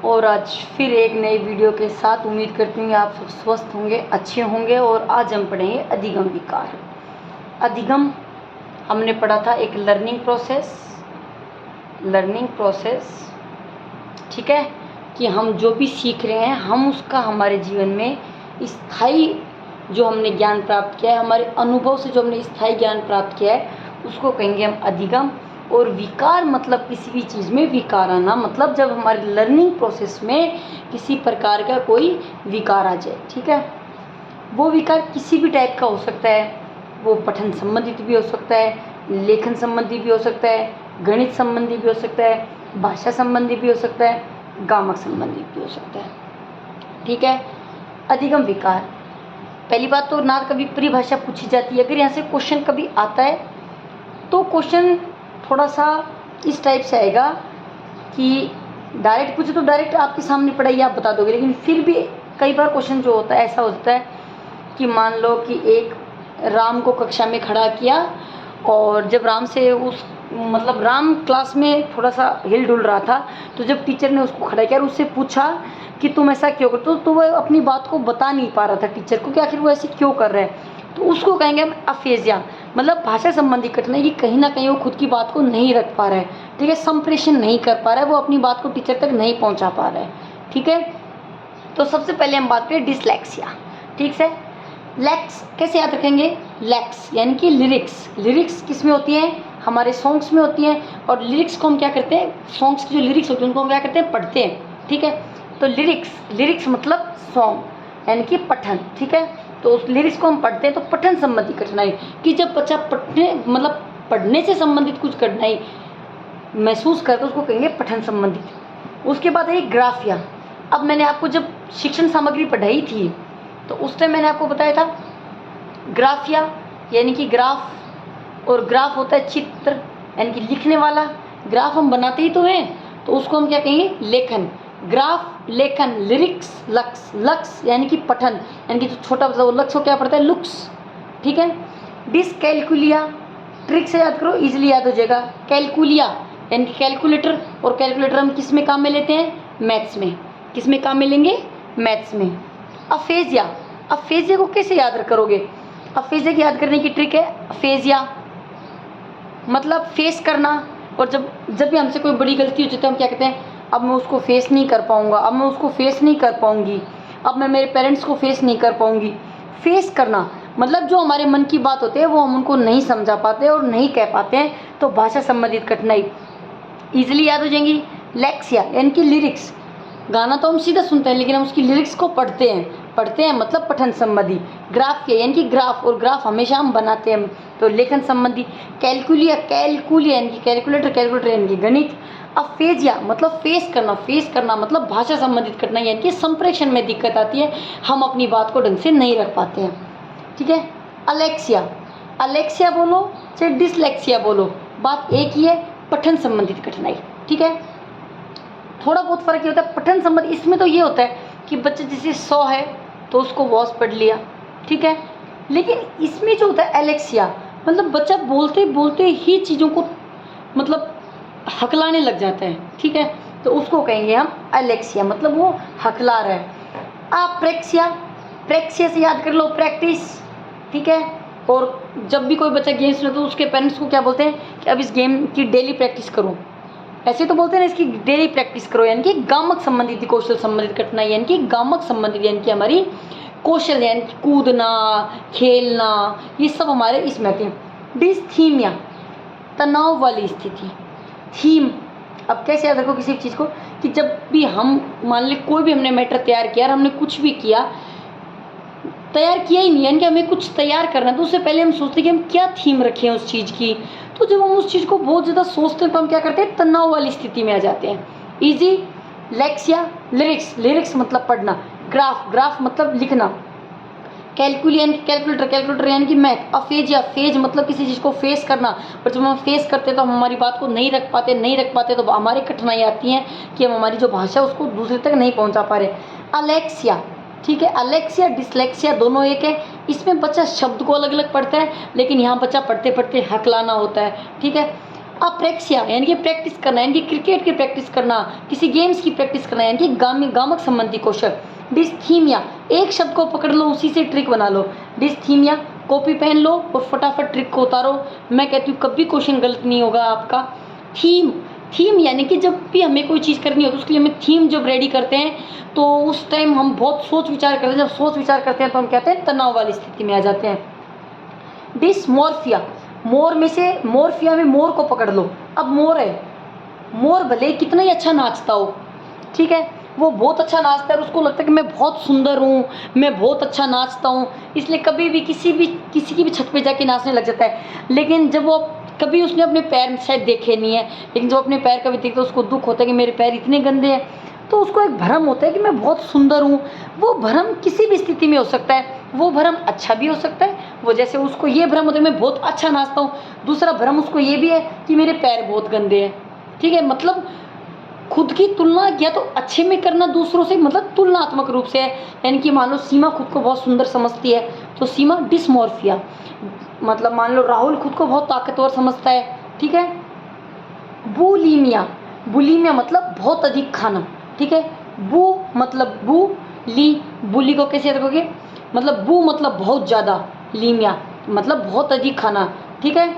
और आज फिर एक नई वीडियो के साथ उम्मीद करती हूँ आप सब स्वस्थ होंगे, अच्छे होंगे। और आज हम पढ़ेंगे अधिगम विकार। अधिगम हमने पढ़ा था एक लर्निंग प्रोसेस, ठीक है, कि हम जो भी सीख रहे हैं हम उसका हमारे जीवन में स्थायी जो हमने ज्ञान प्राप्त किया है, हमारे अनुभव से जो हमने स्थायी ज्ञान प्राप्त किया है उसको कहेंगे हम अधिगम। और विकार मतलब किसी भी चीज़ में विकार आना, मतलब जब हमारे लर्निंग प्रोसेस में किसी प्रकार का कोई विकार आ जाए, ठीक है। वो विकार किसी भी टाइप का हो सकता है, वो पठन संबंधित भी हो सकता है, लेखन संबंधी भी हो सकता है, गणित संबंधी भी हो सकता है, भाषा संबंधी भी हो सकता है, गामक संबंधी भी हो सकता है, ठीक है। अधिगम विकार, पहली बात तो ना कभी परिभाषा पूछी जाती है। अगर यहाँ से क्वेश्चन कभी आता है तो क्वेश्चन थोड़ा सा इस टाइप से आएगा कि डायरेक्ट पूछे तो डायरेक्ट आपके सामने पढ़ाई आप बता दोगे, लेकिन फिर भी कई बार क्वेश्चन जो होता है ऐसा होता है कि मान लो कि एक राम को कक्षा में खड़ा किया और जब राम से उस मतलब राम क्लास में थोड़ा सा हिल डुल रहा था, तो जब टीचर ने उसको खड़ा किया और उससे पूछा कि तुम ऐसा क्यों करते हो, तो वह अपनी बात को बता नहीं पा रहा था टीचर को कि आखिर वो ऐसे क्यों कर रहे हैं। तो उसको कहेंगे हम अफेजिया, मतलब भाषा संबंधी कठिनाई कि कहीं ना कहीं वो खुद की बात को नहीं रख पा रहा है, ठीक है, संप्रेषण नहीं कर पा रहा है, वो अपनी बात को टीचर तक नहीं पहुंचा पा रहा है, ठीक है। तो सबसे पहले हम बात करें डिसलेक्सिया, ठीक है। लैक्स कैसे याद रखेंगे, लैक्स यानी कि लिरिक्स किस में होती हैं, हमारे सॉन्ग्स में होती हैं। और लिरिक्स को हम क्या करते हैं, सॉन्ग्स की जो लिरिक्स होती हैं उनको हम क्या करते हैं, पढ़ते हैं, ठीक है। तो लिरिक्स मतलब सॉन्ग यानी कि पठन, ठीक है। तो उस लिरिक्स को हम पढ़ते हैं। तो पठन संबंधी कठिनाई कि जब बच्चा पढ़ने से संबंधित कुछ कठिनाई महसूस करता है उसको कहेंगे पठन संबंधित। उसके बाद है ग्राफिया। अब मैंने आपको जब शिक्षण सामग्री पढ़ाई थी तो उस टाइम मैंने आपको बताया था ग्राफिया यानी कि ग्राफ, और ग्राफ होता है चित्र यानी कि लिखने वाला। ग्राफ हम बनाते ही तो हैं, तो उसको हम क्या कहेंगे, लेखन। ग्राफ लेखन, लिरिक्स लक्स यानी कि पठन, यानी कि जो छोटा वो लक्ष्य को क्या पड़ता है, लुक्स, ठीक है। डिसकैलकुलिया, ट्रिक से याद करो इजीली याद हो जाएगा। कैलकुलिया यानी कि कैलकुलेटर, और कैलकुलेटर हम किस में काम में लेते हैं, मैथ्स में। किस में काम में लेंगे, मैथ्स में। अफेजिया को कैसे याद करोगे, अफेजिया की याद करने की ट्रिक है, अफेजिया मतलब फेस करना। और जब भी हमसे कोई बड़ी गलती हो जाती है हम क्या कहते हैं, अब मैं उसको फेस नहीं कर पाऊंगा, अब मैं उसको फेस नहीं कर पाऊंगी, अब मैं मेरे पेरेंट्स को फेस नहीं कर पाऊंगी। फेस करना मतलब जो हमारे मन की बात होती है वो हम उनको नहीं समझा पाते और नहीं कह पाते हैं, तो भाषा संबंधित कठिनाई ईजिली याद हो जाएंगी। लेक्सिया यानी कि लिरिक्स, गाना तो हम सीधा सुनते हैं लेकिन हम उसकी लिरिक्स को पढ़ते हैं मतलब पठन संबंधी। ग्राफिया यानी कि ग्राफ, और ग्राफ हमेशा हम बनाते हैं, तो लेखन संबंधी। कैलकुलिया यानी कि कैलकुलेटर यानी कि गणित। अफेजिया मतलब फेस करना मतलब भाषा संबंधित कठिनाई यानी कि संप्रेषण में दिक्कत आती है, हम अपनी बात को ढंग से नहीं रख पाते हैं, ठीक है। अलेक्सिया बोलो चाहे डिसलेक्सिया बोलो, बात एक ही है, पठन संबंधित कठिनाई, ठीक है। थोड़ा बहुत फर्क ये होता है पठन संबंधी, इसमें तो ये होता है कि बच्चे जैसे 100 है तो उसको वॉस पढ़ लिया, ठीक है। लेकिन इसमें जो होता है एलेक्सिया, मतलब बच्चा बोलते ही चीज़ों को मतलब हकलाने लग जाता है, ठीक है। तो उसको कहेंगे हम एलेक्सिया, मतलब वो हकला रहा है। प्रेक्सिया से याद कर लो, प्रैक्टिस, ठीक है। और जब भी कोई बच्चा गेम्स में तो उसके पेरेंट्स को क्या बोलते हैं कि अब इस गेम की डेली प्रैक्टिस करो, ऐसे तो बोलते हैं ना, इसकी डेली प्रैक्टिस करो, यानी कि गामक संबंधित कौशल संबंधित कठिनाई, यानी कि गामक संबंधित यानी कि हमारी कौशल यानी कि कूदना खेलना, ये सब हमारे इसमें आते हैं। डिसथीमिया तनाव वाली स्थिति। थीम, अब कैसे याद रखो किसी चीज़ को, कि जब भी हम मान ले कोई भी हमने मैटर तैयार किया और हमने कुछ भी तैयार किया ही नहीं, यानी कि हमें कुछ तैयार करना है तो उससे पहले हम सोचते हैं कि हम क्या थीम रखें उस चीज़ की। तो जब हम उस चीज़ को बहुत ज़्यादा सोचते हैं तो हम क्या करते हैं, तनाव वाली स्थिति में आ जाते हैं। इजी लेक्सिया, लिरिक्स मतलब पढ़ना। ग्राफ मतलब लिखना। कैलकुलेटर यानी कि मैथ। अफेजिया, फेज मतलब किसी चीज़ को फेस करना, पर जब हम फेस करते हैं तो हम हमारी बात को नहीं रख पाते तो हमारी कठिनाई आती हैं कि हम हमारी जो भाषा है उसको दूसरे तक नहीं पहुंचा पा रहे। अलेक्सिया, ठीक है, अलेक्सिया डिसलेक्सिया दोनों एक है। इसमें बच्चा शब्द को अलग अलग पढ़ता है, लेकिन यहाँ बच्चा पढ़ते हकलाना होता है, ठीक है। अप्रेक्सिया यानी कि प्रैक्टिस करना, यानी कि क्रिकेट की प्रैक्टिस करना, किसी गेम्स की प्रैक्टिस करना, यानी कि गामक संबंधी कौशल। डिस्थीमिया, एक शब्द को पकड़ लो, उसी से ट्रिक बना लो। डिस्थीमिया, कॉपी पेन लो और फटाफट ट्रिक को उतारो। मैं कहती हूँ कभी क्वेश्चन गलत नहीं होगा आपका। थीम, थीम यानी कि जब भी हमें कोई चीज़ करनी हो तो उसके लिए हमें थीम जब रेडी करते हैं तो उस टाइम हम बहुत सोच विचार करते हैं। जब सोच विचार करते हैं तो हम कहते हैं तनाव वाली स्थिति में आ जाते हैं। डिसमॉर्फिया, मोर में से मॉर्फिया में मोर को पकड़ लो। अब मोर है, मोर भले कितना ही अच्छा नाचता हो, ठीक है, वो बहुत अच्छा नाचता है और उसको लगता है कि मैं बहुत सुंदर हूँ, मैं बहुत अच्छा नाचता हूँ, इसलिए कभी भी किसी की भी छत पे जाके नाचने लग जाता है। लेकिन जब वो कभी उसने अपने पैर शायद देखे नहीं है, लेकिन जब अपने पैर कभी देखता है उसको दुख होता है कि मेरे पैर इतने गंदे हैं, तो उसको एक भ्रम होता है कि मैं बहुत सुंदर हूँ। वो भ्रम किसी भी स्थिति में हो सकता है, वो भ्रम अच्छा भी हो सकता है। वो जैसे उसको ये भ्रम होता है मैं बहुत अच्छा नाचता हूँ, दूसरा भ्रम उसको ये भी है कि मेरे पैर बहुत गंदे हैं, ठीक है। मतलब खुद की तुलना या तो अच्छे में करना दूसरों से, मतलब तुलनात्मक रूप से है। यानी कि मान लो सीमा खुद को बहुत सुंदर समझती है तो सीमा डिसमॉर्फिया, मतलब मान लो राहुल खुद को बहुत ताकतवर समझता है, ठीक है। बुलीमिया, बुलीमिया मतलब बहुत अधिक खाना, ठीक है। बू मतलब बू, ली, बुली को कैसे रखोगे, मतलब बू मतलब बहुत ज़्यादा, लीमिया मतलब बहुत अधिक खाना, ठीक है।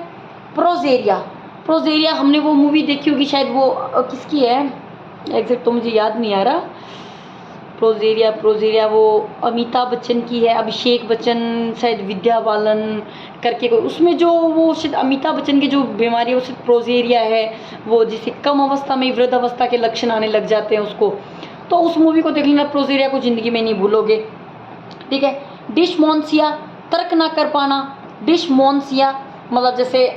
प्रोजेरिया, प्रोजेरिया हमने वो मूवी देखी होगी शायद, वो किसकी है एग्जैक्ट तो मुझे याद नहीं आ रहा। प्रोजेरिया, प्रोजेरिया वो अमिताभ बच्चन की है, अभिषेक बच्चन शायद विद्या बालन करके कोई, उसमें जो वो शायद अमिताभ बच्चन की जो बीमारी है वो शायद प्रोजेरिया है, वो जिसे कम अवस्था में वृद्ध अवस्था के लक्षण आने लग जाते हैं उसको। तो उस मूवी को देख लेना, प्रोजेरिया को ज़िंदगी में नहीं भूलोगे, ठीक है। डिसमोन्सिया, तर्क ना कर पाना। डिसमोन्सिया मतलब जैसे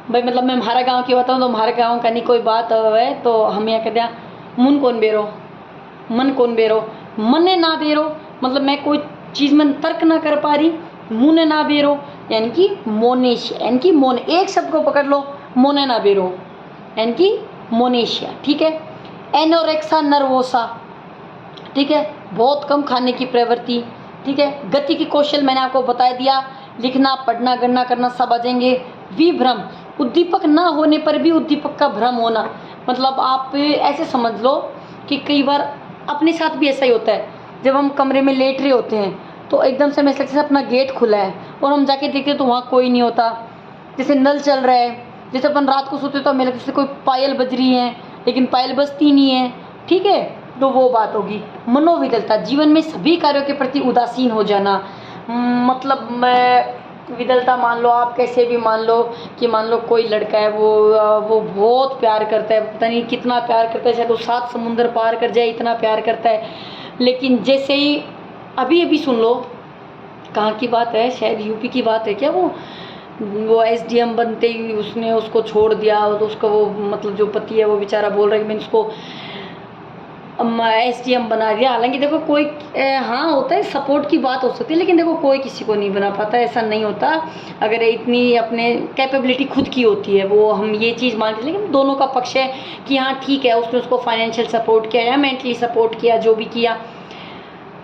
भाई, मतलब मैं हमारा गांव की बताऊँ तो हमारे गांव का नहीं कोई बात है तो हम यहाँ कहते हैं मुन कौन बेरो, मन कौन बेरो, मने ना बेरो, मतलब मैं कोई चीज़ में तर्क ना कर पा रही, मुने ना बेरो यानी कि मोनेशिया, यानी कि मोने, एक शब्द को पकड़ लो, मोने ना बेरो यानी कि मोनेशिया, ठीक है। एनोरेक्सा नर्वोसा, ठीक है, बहुत कम खाने की प्रवृत्ति, ठीक है। गति की कौशल मैंने आपको बता दिया, लिखना पढ़ना गणना करना सब आ जाएंगे। विभ्रम, उद्दीपक ना होने पर भी उद्दीपक का भ्रम होना, मतलब आप ऐसे समझ लो कि कई बार अपने साथ भी ऐसा ही होता है, जब हम कमरे में लेट रहे होते हैं तो एकदम से हमें ऐसा लगता है अपना गेट खुला है और हम जाके देखते तो वहाँ कोई नहीं होता, जैसे नल चल रहा है, जैसे अपन रात को सोते तो हमें लगता है कोई पायल बज रही है लेकिन पायल बजती नहीं है, ठीक है, तो वो बात होगी। मनोविकलता, जीवन में सभी कार्यों के प्रति उदासीन हो जाना, मतलब मैं विदलता मान लो आप कैसे भी मान लो कि मान लो कोई लड़का है वो बहुत प्यार करता है, पता नहीं कितना प्यार करता है, शायद वो 7 समुंदर पार कर जाए इतना प्यार करता है, लेकिन जैसे ही अभी अभी सुन लो कहाँ की बात है, शायद यूपी की बात है क्या, वो एसडीएम बनते ही उसने उसको छोड़ दिया, तो उसका वो मतलब जो पति है वो बेचारा बोल रहा है कि मैंने उसको एसडीएम बना दिया। हालांकि देखो कोई हाँ होता है, सपोर्ट की बात हो सकती है, लेकिन देखो कोई किसी को नहीं बना पाता, ऐसा नहीं होता। अगर इतनी अपने कैपेबिलिटी खुद की होती है वो हम ये चीज़ मानते हैं, लेकिन दोनों का पक्ष है कि हाँ ठीक है उसने उसको फाइनेंशियल सपोर्ट किया या मेंटली सपोर्ट किया, जो भी किया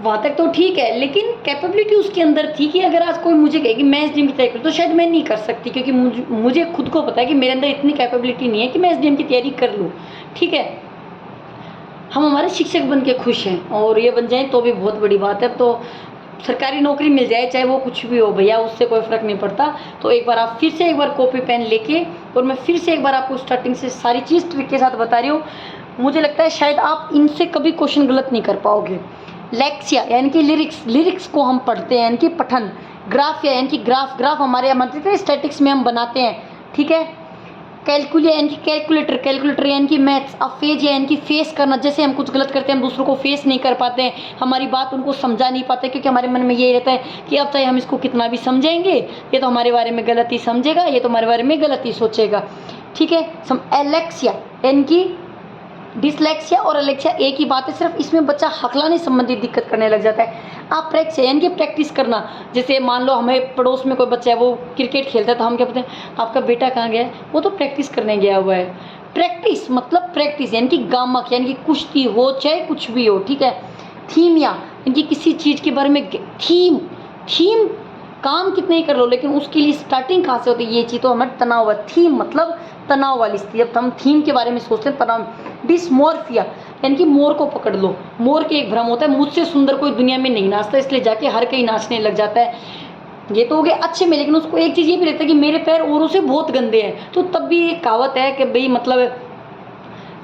वहाँ तक तो ठीक है, लेकिन कैपेबिलिटी उसके अंदर थी कि अगर आज कोई मुझे कहे कि मैं एसडीएम की तैयारी करूँ तो शायद मैं नहीं कर सकती, क्योंकि मुझे खुद को पता है कि मेरे अंदर इतनी कैपेबिलिटी नहीं है कि मैं एसडीएम की तैयारी कर लूँ, ठीक है। हम हमारे शिक्षक बन के खुश हैं और ये बन जाए तो भी बहुत बड़ी बात है। तो सरकारी नौकरी मिल जाए चाहे वो कुछ भी हो भैया, उससे कोई फ़र्क नहीं पड़ता। तो एक बार आप फिर से एक बार कॉपी पेन लेके, और मैं फिर से एक बार आपको स्टार्टिंग से सारी चीज़ ट्रिक के साथ बता रही हूँ, मुझे लगता है शायद आप इनसे कभी क्वेश्चन गलत नहीं कर पाओगे। लेक्सिया यानी कि लिरिक्स को हम पढ़ते हैं यानी कि पठन। ग्राफिया यानी कि ग्राफ हमारे यहाँ बनते थे स्टैटिक्स में हम बनाते हैं, ठीक है। कैलकुलिया यानी कि कैलकुलेटर यानी कि मैथ्स। अफेजिया यानी कि फेस करना, जैसे हम कुछ गलत करते हैं हम दूसरों को फेस नहीं कर पाते हैं, हमारी बात उनको समझा नहीं पाते, क्योंकि हमारे मन में ये रहता है कि अब चाहे हम इसको कितना भी समझेंगे ये तो हमारे बारे में गलत ही समझेगा, ये तो हमारे बारे में गलत ही सोचेगा, ठीक है। एलेक्सिया यानी कि डिसलेक्सिया और एलेक्सिया एक ही बात है, सिर्फ इसमें बच्चा हकलाने संबंधी दिक्कत करने लग जाता है। अप्रेक्सिया यानी कि प्रैक्टिस करना, जैसे मान लो हमें पड़ोस में कोई बच्चा है वो क्रिकेट खेलता है तो हम क्या बोलते हैं आपका बेटा कहाँ गया है, वो तो प्रैक्टिस करने गया हुआ है। प्रैक्टिस मतलब प्रैक्टिस यानी कि गामक यानी कि कुश्ती हो चाहे कुछ भी हो, ठीक है। थीमिया यानी कि किसी चीज़ के बारे में थीम काम कितने ही कर लो, लेकिन उसके लिए स्टार्टिंग कहाँ से होती है ये चीज़, तो हमें तनाव है। थीम मतलब तनाव वाली स्थिति। अब हम थीम के बारे में सोचते हैं, तनाव। डिसमॉर्फिया यानी कि मोर को पकड़ लो। मोर के एक भ्रम होता है, मुझसे सुंदर कोई दुनिया में नहीं नाचता, इसलिए जाके हर कोई नाचने लग जाता है। ये तो हो गया अच्छे में, लेकिन उसको एक चीज़ ये भी रहता है कि मेरे पैर औरों से बहुत गंदे हैं, तो तब भी एक कहावत है कि भाई मतलब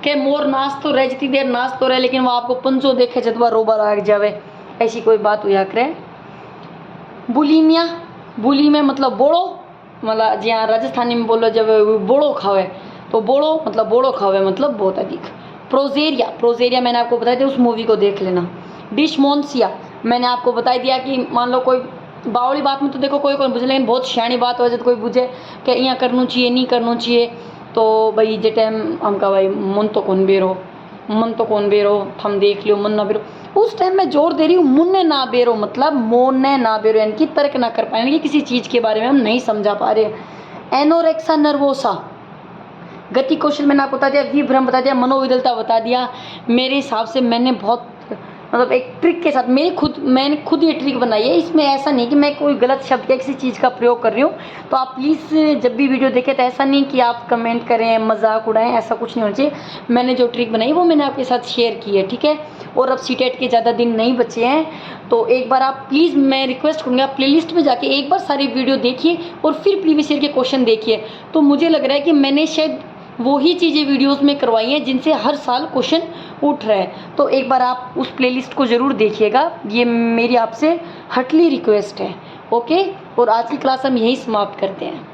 कि मोर नाच तो रहे, जितनी देर नाच तो रहे, लेकिन वो आपको पंचो देखे जतवा रोबा लाग जावे, ऐसी कोई बात हुआ करे। बुलीमिया, बुलीमिया मतलब बोड़ो, मतलब जहाँ राजस्थानी में बोलो जब बोड़ो खावे, तो बोड़ो मतलब बोड़ो खावे मतलब बहुत अधिक। प्रोजेरिया, प्रोजेरिया मैंने आपको बताया था, उस मूवी को देख लेना। डिशमोन्सिया मैंने आपको बता दिया कि मान लो कोई बावली बात में तो देखो कोई बुझे, लेकिन बहुत सियाणी बात हो जाए कोई बुझे कि यहाँ करना चाहिए नहीं करना चाहिए, तो भाई जे टाइम हमका भाई मन तो कौन बेरो, मन तो कौन बेरो, हम देख लियो मन ना बेरो, उस टाइम मैं जोर दे रही हूँ मुन्ने ना बेरो, मतलब मोने ना बेरो, यानी कि तर्क ना कर पाए, यानी कि किसी चीज़ के बारे में हम नहीं समझा पा रहे। एनोरेक्सा नर्वोसा, गति कौशल मैंने आपको बता दिया, विभ्रम बता दिया, मनोविदलता बता दिया। मेरे हिसाब से मैंने बहुत मतलब एक ट्रिक के साथ मैंने खुद ये ट्रिक बनाई है, इसमें ऐसा नहीं कि मैं कोई गलत शब्द या किसी चीज़ का प्रयोग कर रही हूँ। तो आप प्लीज़ जब भी वीडियो देखें तो ऐसा नहीं कि आप कमेंट करें, मजाक उड़ाएं, ऐसा कुछ नहीं होना चाहिए। मैंने जो ट्रिक बनाई वो मैंने आपके साथ शेयर की है, ठीक है। और अब सीटेट के ज़्यादा दिन नहीं बचे हैं, तो एक बार आप प्लीज़, मैं रिक्वेस्ट करूँगी आप प्लेलिस्ट में जाके एक बार सारी वीडियो देखिए और फिर प्रीवियस ईयर के क्वेश्चन देखिए। तो मुझे लग रहा है कि मैंने शायद वही चीज़ें वीडियोस में करवाई हैं जिनसे हर साल क्वेश्चन उठ रहे हैं। तो एक बार आप उस प्लेलिस्ट को ज़रूर देखिएगा, ये मेरी आपसे हटली रिक्वेस्ट है। ओके, और आज की क्लास हम यहीं समाप्त करते हैं।